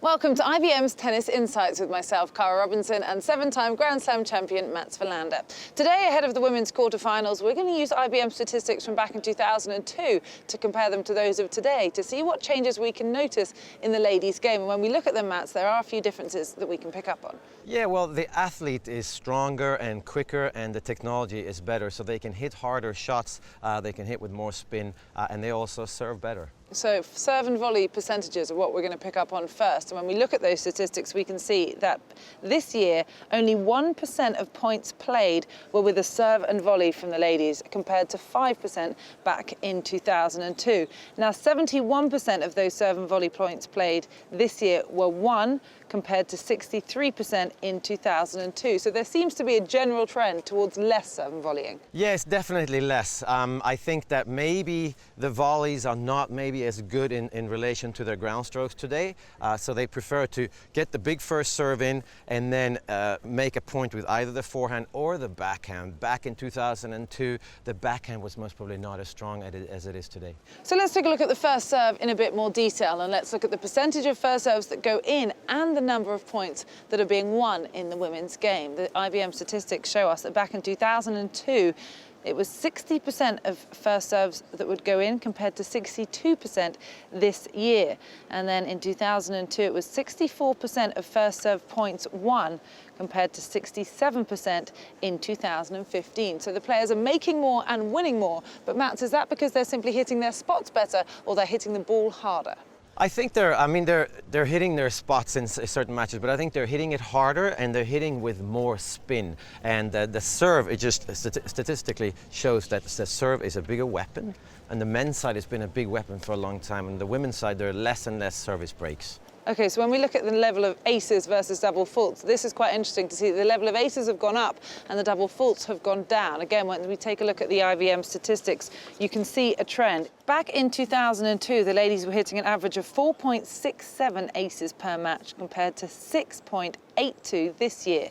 Welcome to IBM's Tennis Insights with myself, Cara Robinson, and seven-time Grand Slam champion Mats Wilander. Today, ahead of the women's quarterfinals, we're going to use IBM statistics from back in 2002 to compare them to those of today to see what changes we can notice in the ladies' game. And when we look at them, Mats, there are a few differences that we can pick up on. Yeah, well, the athlete is stronger and quicker, and the technology is better, so they can hit harder shots, they can hit with more spin, and they also serve better. So serve and volley percentages are what we're going to pick up on first. And when we look at those statistics, we can see that this year, only 1% of points played were with a serve and volley from the ladies, compared to 5% back in 2002. Now, 71% of those serve and volley points played this year were won, compared to 63% in 2002. So there seems to be a general trend towards less serve and volleying. Yes, definitely less. I think that maybe the volleys are not maybe as good in relation to their ground strokes today. So they prefer to get the big first serve in and then make a point with either the forehand or the backhand. Back in 2002, the backhand was most probably not as strong as it is today. So let's take a look at the first serve in a bit more detail, and let's look at the percentage of first serves that go in and the number of points that are being won in the women's game. The IBM statistics show us that back in 2002, it was 60% of first serves that would go in, compared to 62% this year. And then in 2002, it was 64% of first serve points won, compared to 67% in 2015. So the players are making more and winning more. But Mats, is that because they're simply hitting their spots better, or they're hitting the ball harder? I think they're hitting their spots in certain matches, but I think they're hitting it harder and they're hitting with more spin. And the serve, it just statistically shows that the serve is a bigger weapon, and the men's side has been a big weapon for a long time, and the women's side, there are less and less service breaks. Okay, so when we look at the level of aces versus double faults, this is quite interesting to see. The level of aces have gone up and the double faults have gone down. Again, when we take a look at the IBM statistics, you can see a trend. Back in 2002, the ladies were hitting an average of 4.67 aces per match, compared to 6.82 this year.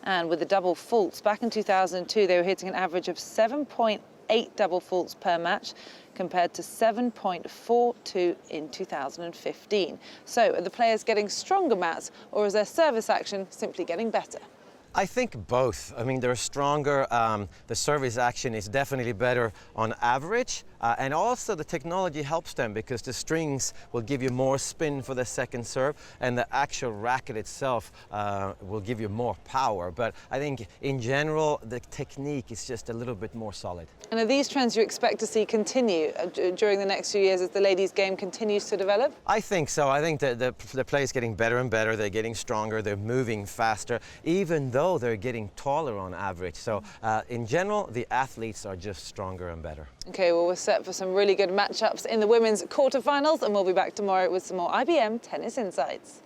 And with the double faults, back in 2002, they were hitting an average of 7.8 double faults per match, compared to 7.42 in 2015. So are the players getting stronger, Mats, or is their service action simply getting better? I think both. I mean, they're stronger. The service action is definitely better on average. And also the technology helps them, because the strings will give you more spin for the second serve, and the actual racket itself will give you more power. But I think in general, the technique is just a little bit more solid. And are these trends you expect to see continue during the next few years as the ladies' game continues to develop? I think so. I think that the play is getting better and better. They're getting stronger. They're moving faster, even though they're getting taller on average. So in general, the athletes are just stronger and better. Okay, well, we're set for some really good matchups in the women's quarterfinals, and we'll be back tomorrow with some more IBM Tennis Insights.